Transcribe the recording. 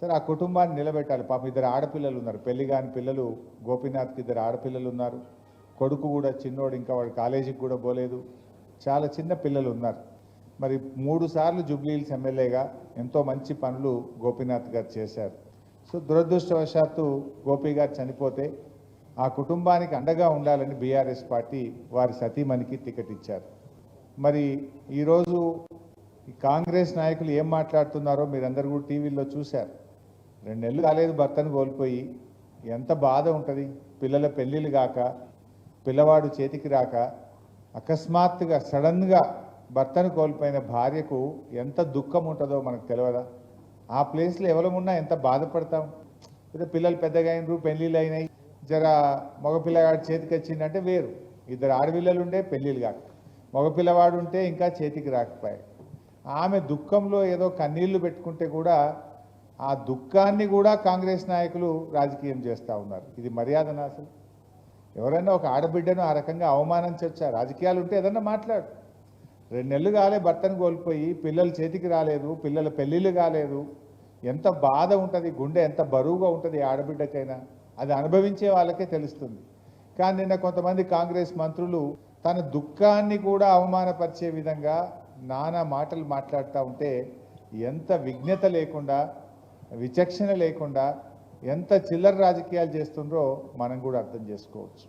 సరే ఆ కుటుంబాన్ని నిలబెట్టాలి. పాపం ఇద్దరు ఆడపిల్లలు ఉన్నారు, పెళ్లి కాని పిల్లలు. గోపీనాథ్కి ఇద్దరు ఆడపిల్లలు ఉన్నారు, కొడుకు కూడా చిన్నోడు, ఇంకా వాడు కాలేజీకి కూడా పోలేదు, చాలా చిన్న పిల్లలు ఉన్నారు. మరి 3 సార్లు జూబ్లీహిల్స్ ఎమ్మెల్యేగా ఎంతో మంచి పనులు గోపీనాథ్ గారు చేశారు. సో దురదృష్టవశాత్తు గోపి గారు చనిపోతే ఆ కుటుంబానికి అండగా ఉండాలని బీఆర్ఎస్ పార్టీ వారి సతీమణికి టికెట్ ఇచ్చారు. మరి ఈరోజు కాంగ్రెస్ నాయకులు ఏం మాట్లాడుతున్నారో మీరందరూ కూడా టీవీల్లో చూశారు. 2 నెలలు కాలేదు భర్తను కోల్పోయి, ఎంత బాధ ఉంటుంది. పిల్లల పెళ్ళిళ్ళు కాక, పిల్లవాడు చేతికి రాక, అకస్మాత్తుగా సడన్గా భర్తను కోల్పోయిన భార్యకు ఎంత దుఃఖం ఉంటుందో మనకు తెలియదా? ఆ ప్లేస్లో ఎవరమున్నా ఎంత బాధపడతాం. పిల్లలు పెద్దగా అయినరు, పెళ్ళిళ్ళు అయినాయి, జర మగపిల్లగాడు చేతికి వచ్చిందంటే వేరు. 2 ఆడపిల్లలు ఉండే పెళ్ళిళ్ళు కాక, మగపిల్లవాడు ఉంటే ఇంకా చేతికి రాకపోయాయి. ఆమె దుఃఖంలో ఏదో కన్నీళ్లు పెట్టుకుంటే కూడా ఆ దుఃఖాన్ని కూడా కాంగ్రెస్ నాయకులు రాజకీయం చేస్తూ ఉన్నారు. ఇది మర్యాదనా? అసలు ఎవరైనా ఒక ఆడబిడ్డను ఆ రకంగా అవమానించవచ్చా? రాజకీయాలు ఉంటే ఏదన్నా మాట్లాడు. 2 నెలలు కాలే భర్తను కోల్పోయి, పిల్లలు చేతికి రాలేదు, పిల్లల పెళ్ళిళ్ళు కాలేదు, ఎంత బాధ ఉంటుంది, గుండె ఎంత బరువుగా ఉంటుంది ఆడబిడ్డకైనా. అది అనుభవించే వాళ్ళకే తెలుస్తుంది. కానీ నిన్న కొంతమంది కాంగ్రెస్ మంత్రులు తన దుఃఖాన్ని కూడా అవమానపరిచే విధంగా నానా మాటలు మాట్లాడుతూ ఉంటే ఎంత విజ్ఞత లేకుండా, విచక్షణ లేకుండా, ఎంత చిల్లర రాజకీయాలు చేస్తుండ్రో మనం కూడా అర్థం చేసుకోవచ్చు.